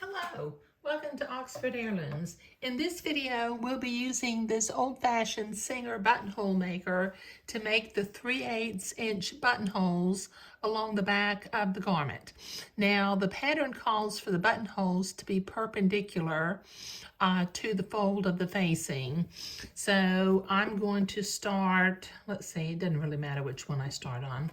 Hello, welcome to Oxford Heirlooms. In this video, we'll be using this old-fashioned Singer buttonhole maker to make the 3/8 inch buttonholes along the back of the garment. Now, the pattern calls for the buttonholes to be perpendicular to the fold of the facing. So I'm going to start, let's see, it doesn't really matter which one I start on.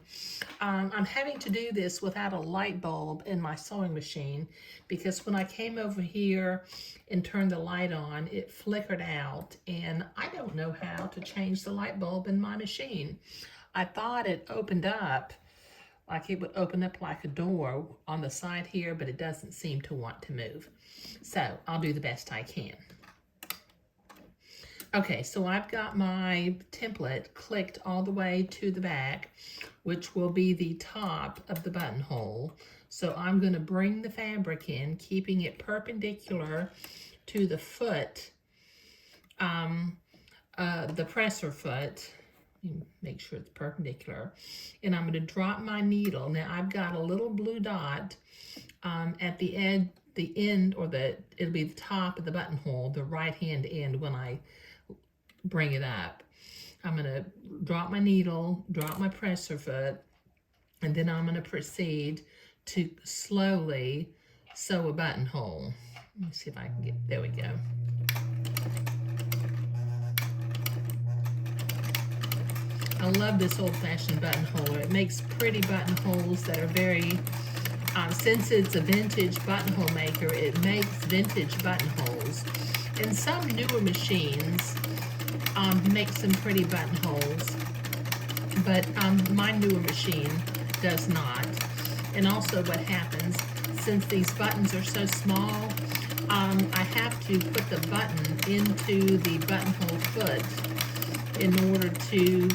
I'm having to do this without a light bulb in my sewing machine because when I came over here and turned the light on, it flickered out, and I don't know how to change the light bulb in my machine. I thought it opened up, like it would open up like a door on the side here, but it doesn't seem to want to move. So I'll do the best I can. Okay, so I've got my template clicked all the way to the back, which will be the top of the buttonhole. So I'm going to bring the fabric in, keeping it perpendicular to the foot, the presser foot. Make sure it's perpendicular. And I'm going to drop my needle. Now I've got a little blue dot at the end, it'll be the top of the buttonhole, the right hand end when I bring it up. I'm going to drop my needle, drop my presser foot, and then I'm going to proceed to slowly sew a buttonhole. Let me see if I can get, there we go. I love this old-fashioned buttonholer. It makes pretty buttonholes that are very, since it's a vintage buttonhole maker, it makes vintage buttonholes. And some newer machines make some pretty buttonholes, but my newer machine does not. And also what happens, since these buttons are so small, I have to put the button into the buttonhole foot in order to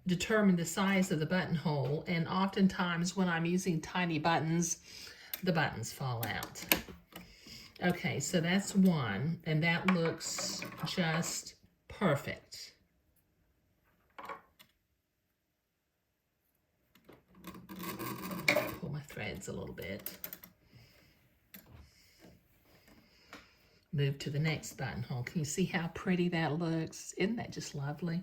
determine the size of the buttonhole. And oftentimes when I'm using tiny buttons, the buttons fall out. Okay, so that's one, and that looks just perfect. Pull my threads a little bit. Move to the next buttonhole. Can you see how pretty that looks? Isn't that just lovely?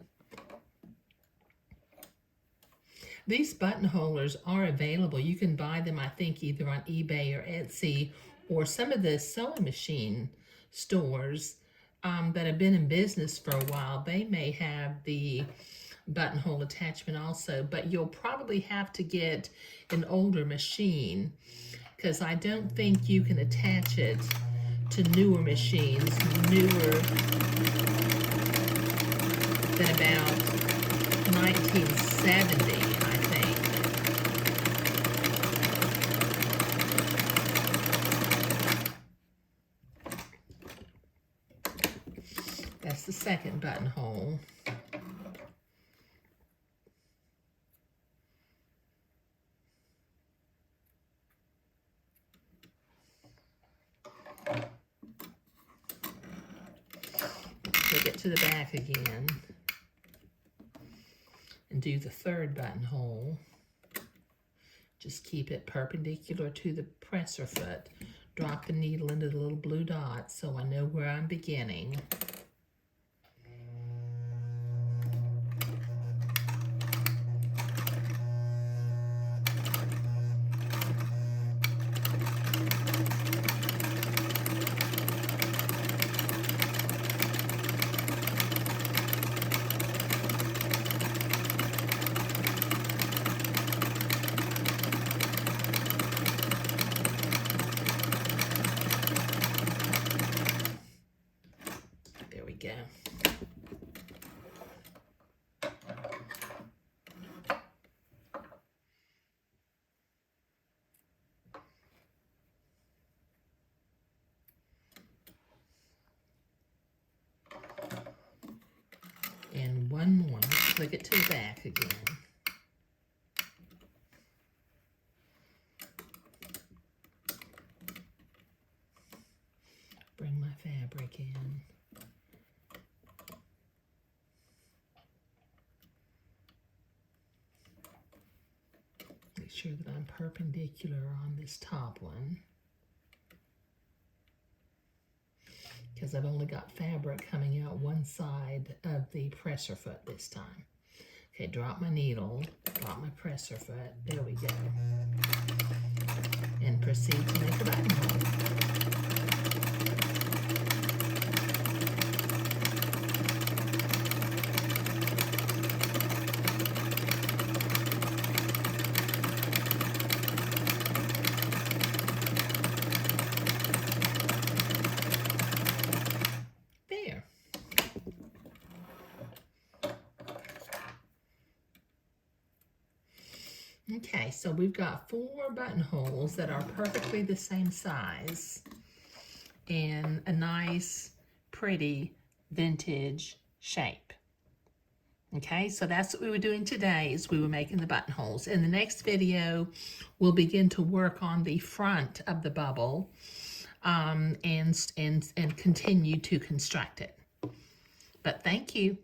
These buttonholers are available. You can buy them, I think, either on eBay or Etsy, or some of the sewing machine stores that have been in business for a while. They may have the buttonhole attachment also, but you'll probably have to get an older machine because I don't think you can attach it to newer machines, newer than about 1970, I think. That's the second buttonhole. Take it to the back again and do the third buttonhole. Just keep it perpendicular to the presser foot. Drop the needle into the little blue dot so I know where I'm beginning. There we go. And one more. Let's click it to the back again. Bring my fabric in. Make sure that I'm perpendicular on this top one. because I've only got fabric coming out one side of the presser foot this time. Okay, drop my needle, drop my presser foot, there we go. And proceed to make a buttonhole. There. Okay, so we've got 4 buttonholes that are perfectly the same size in a nice, pretty, vintage shape. Okay, so that's what we were doing today, is we were making the buttonholes. In the next video, we'll begin to work on the front of the bubble and continue to construct it. But thank you.